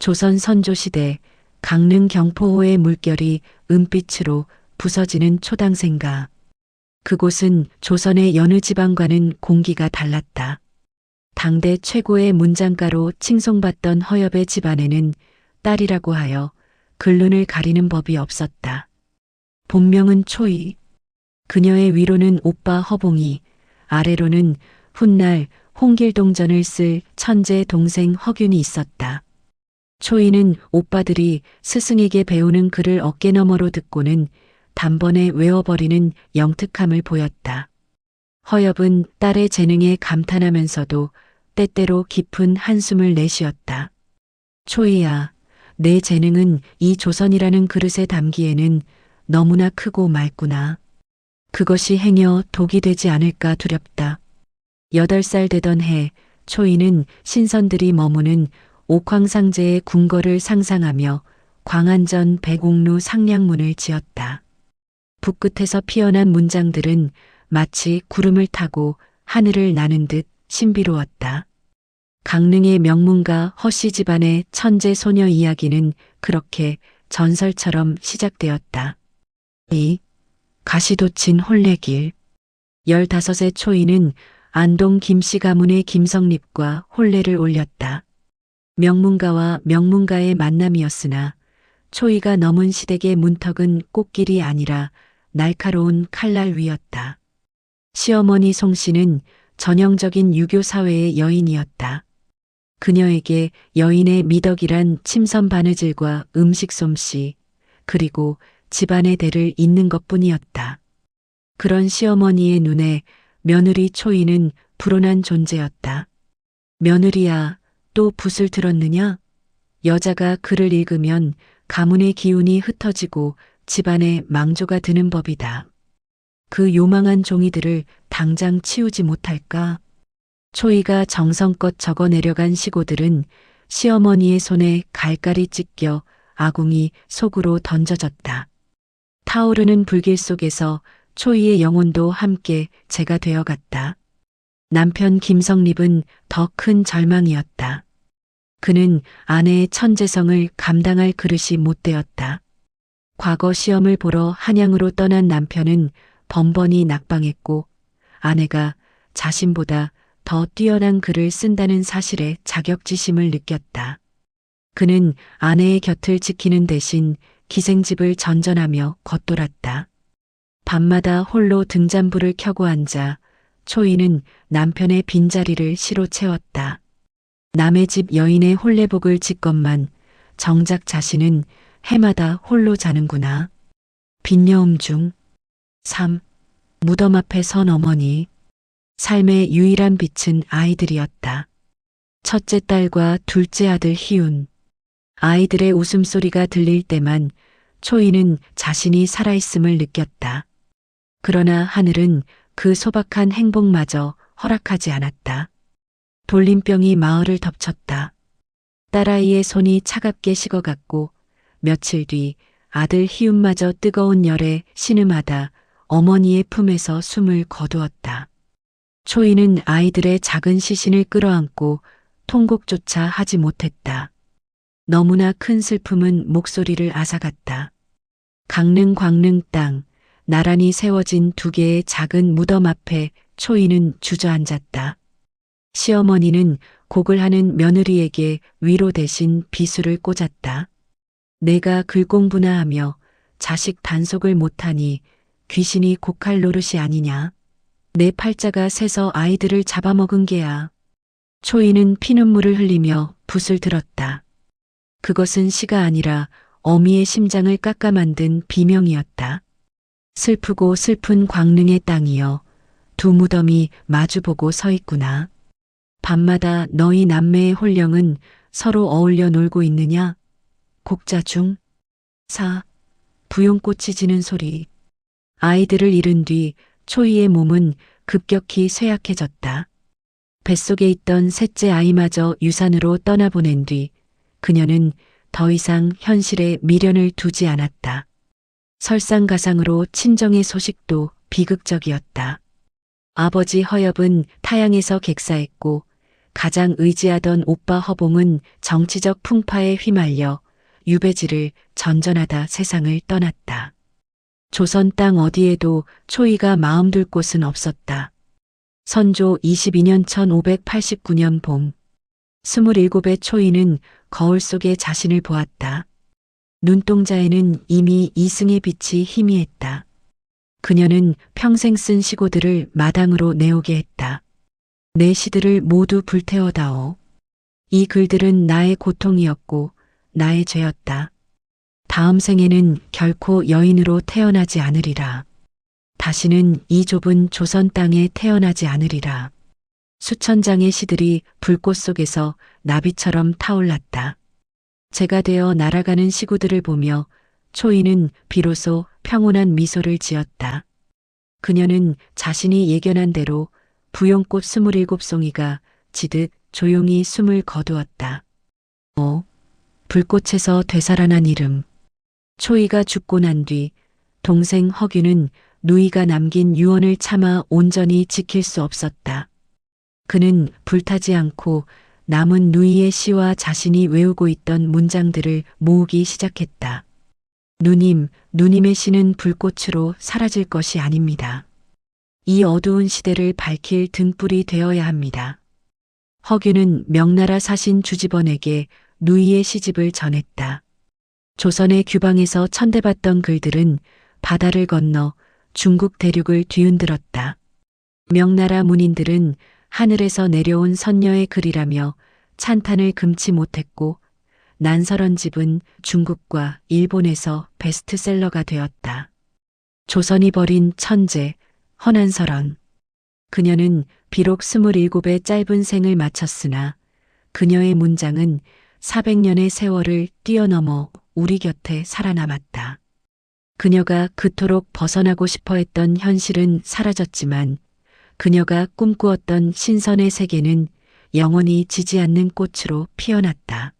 조선 선조시대 강릉 경포호의 물결이 은빛으로 부서지는 초당생가. 그곳은 조선의 여느 지방과는 공기가 달랐다. 당대 최고의 문장가로 칭송받던 허엽의 집안에는 딸이라고 하여 글눈을 가리는 법이 없었다. 본명은 초이. 그녀의 위로는 오빠 허봉이, 아래로는 훗날 홍길동전을 쓸 천재 동생 허균이 있었다. 초이는 오빠들이 스승에게 배우는 글을 어깨너머로 듣고는 단번에 외워버리는 영특함을 보였다. 허엽은 딸의 재능에 감탄하면서도 때때로 깊은 한숨을 내쉬었다. 초이야, 내 재능은 이 조선이라는 그릇에 담기에는 너무나 크고 맑구나. 그것이 행여 독이 되지 않을까 두렵다. 8살 되던 해 초이는 신선들이 머무는 옥황상제의 궁궐을 상상하며 광안전 백옥루 상량문을 지었다. 붓끝에서 피어난 문장들은 마치 구름을 타고 하늘을 나는 듯 신비로웠다. 강릉의 명문가 허씨 집안의 천재 소녀 이야기는 그렇게 전설처럼 시작되었다. 이 가시도친 혼례길. 15세 초이는 안동 김씨 가문의 김성립과 혼례를 올렸다. 명문가와 명문가의 만남이었으나 초이가 넘은 시댁의 문턱은 꽃길이 아니라 날카로운 칼날 위였다. 시어머니 송씨는 전형적인 유교 사회의 여인이었다. 그녀에게 여인의 미덕이란 침선 바느질과 음식 솜씨, 그리고 집안의 대를 잇는 것뿐이었다. 그런 시어머니의 눈에 며느리 초이는 불온한 존재였다. 며느리야, 또 붓을 들었느냐? 여자가 글을 읽으면 가문의 기운이 흩어지고 집안에 망조가 드는 법이다. 그 요망한 종이들을 당장 치우지 못할까? 초이가 정성껏 적어 내려간 시고들은 시어머니의 손에 갈갈이 찢겨 아궁이 속으로 던져졌다. 타오르는 불길 속에서 초이의 영혼도 함께 재가 되어갔다. 남편 김성립은 더 큰 절망이었다. 그는 아내의 천재성을 감당할 그릇이 못 되었다. 과거 시험을 보러 한양으로 떠난 남편은 번번이 낙방했고 아내가 자신보다 더 뛰어난 글을 쓴다는 사실에 자격지심을 느꼈다. 그는 아내의 곁을 지키는 대신 기생집을 전전하며 겉돌았다. 밤마다 홀로 등잔불을 켜고 앉아 초이는 남편의 빈자리를 시로 채웠다. 남의 집 여인의 혼례복을 짓건만 정작 자신은 해마다 홀로 자는구나. 빈여움 중 3. 무덤 앞에 선 어머니. 삶의 유일한 빛은 아이들이었다. 첫째 딸과 둘째 아들 희운. 아이들의 웃음소리가 들릴 때만 초이는 자신이 살아있음을 느꼈다. 그러나 하늘은 그 소박한 행복마저 허락하지 않았다. 돌림병이 마을을 덮쳤다. 딸아이의 손이 차갑게 식어갔고 며칠 뒤 아들 희운마저 뜨거운 열에 신음하다 어머니의 품에서 숨을 거두었다. 초이는 아이들의 작은 시신을 끌어안고 통곡조차 하지 못했다. 너무나 큰 슬픔은 목소리를 앗아갔다. 강릉 광릉 땅, 나란히 세워진 2개의 작은 무덤 앞에 초이는 주저앉았다. 시어머니는 곡을 하는 며느리에게 위로 대신 비수를 꽂았다. 내가 글 공부나 하며 자식 단속을 못하니 귀신이 곡할 노릇이 아니냐. 내 팔자가 새서 아이들을 잡아먹은 게야. 초이는 피눈물을 흘리며 붓을 들었다. 그것은 시가 아니라 어미의 심장을 깎아 만든 비명이었다. 슬프고 슬픈 광릉의 땅이여, 2 무덤이 마주보고 서 있구나. 밤마다 너희 남매의 혼령은 서로 어울려 놀고 있느냐? 곡자 중 4. 부용꽃이 지는 소리. 아이들을 잃은 뒤 초이의 몸은 급격히 쇠약해졌다. 뱃속에 있던 셋째 아이마저 유산으로 떠나보낸 뒤 그녀는 더 이상 현실에 미련을 두지 않았다. 설상가상으로 친정의 소식도 비극적이었다. 아버지 허엽은 타양에서 객사했고 가장 의지하던 오빠 허봉은 정치적 풍파에 휘말려 유배지를 전전하다 세상을 떠났다. 조선 땅 어디에도 초이가 마음둘 곳은 없었다. 선조 22년 1589년 봄, 27의 초이는 거울 속에 자신을 보았다. 눈동자에는 이미 이승의 빛이 희미했다. 그녀는 평생 쓴 시고들을 마당으로 내오게 했다. 내 시들을 모두 불태워다오. 이 글들은 나의 고통이었고 나의 죄였다. 다음 생에는 결코 여인으로 태어나지 않으리라. 다시는 이 좁은 조선 땅에 태어나지 않으리라. 수천 장의 시들이 불꽃 속에서 나비처럼 타올랐다. 재가 되어 날아가는 시구들을 보며 초이는 비로소 평온한 미소를 지었다. 그녀는 자신이 예견한 대로 부용꽃 27송이가 지듯 조용히 숨을 거두었다. 불꽃에서 되살아난 이름. 초이가 죽고 난 뒤 동생 허균은 누이가 남긴 유언을 차마 온전히 지킬 수 없었다. 그는 불타지 않고 남은 누이의 시와 자신이 외우고 있던 문장들을 모으기 시작했다. 누님의 시는 불꽃으로 사라질 것이 아닙니다. 이 어두운 시대를 밝힐 등불이 되어야 합니다. 허균은 명나라 사신 주지번에게 누이의 시집을 전했다. 조선의 규방에서 천대받던 글들은 바다를 건너 중국 대륙을 뒤흔들었다. 명나라 문인들은 하늘에서 내려온 선녀의 글이라며 찬탄을 금치 못했고 난설언집은 중국과 일본에서 베스트셀러가 되었다. 조선이 벌인 천재, 허난설언. 그녀는 비록 27의 짧은 생을 마쳤으나 그녀의 문장은 400년의 세월을 뛰어넘어 우리 곁에 살아남았다. 그녀가 그토록 벗어나고 싶어 했던 현실은 사라졌지만 그녀가 꿈꾸었던 신선의 세계는 영원히 지지 않는 꽃으로 피어났다.